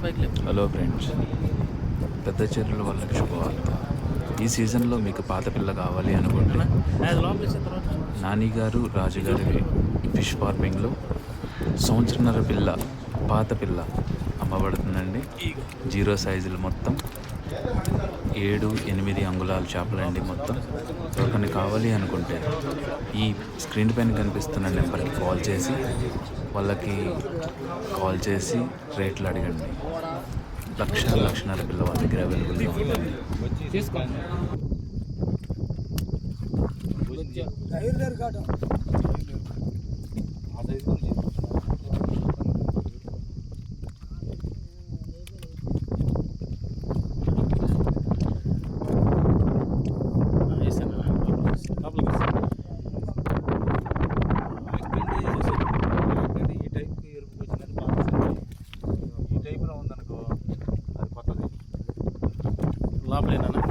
Hello friends, పెద్ద చెరువుల వాళ్ళకి శుభవార్త. ఈ సీజన్లో మీకు పాత పిల్ల కావాలి అనుకుంటే నాని గారు రాజుగారి ఫిష్ ఫార్మింగ్లో సంవత్సరన్నర పిల్ల, పాత పిల్ల అమ్మబడుతుందండి. 0 సైజులు మొత్తం 7-8 అంగుళాల చేపలండి. మొత్తం ఎవరికైనా కావాలి అనుకుంటే ఈ స్క్రీన్ పైన కనిపిస్తున్న నెంబర్కి కాల్ చేసి రేట్లు అడగండి. 1,00,000-1,50,000 పిల్ల వాళ్ళ దగ్గర అవైలబుల్గా ఉంటుంది. లోపలేనా?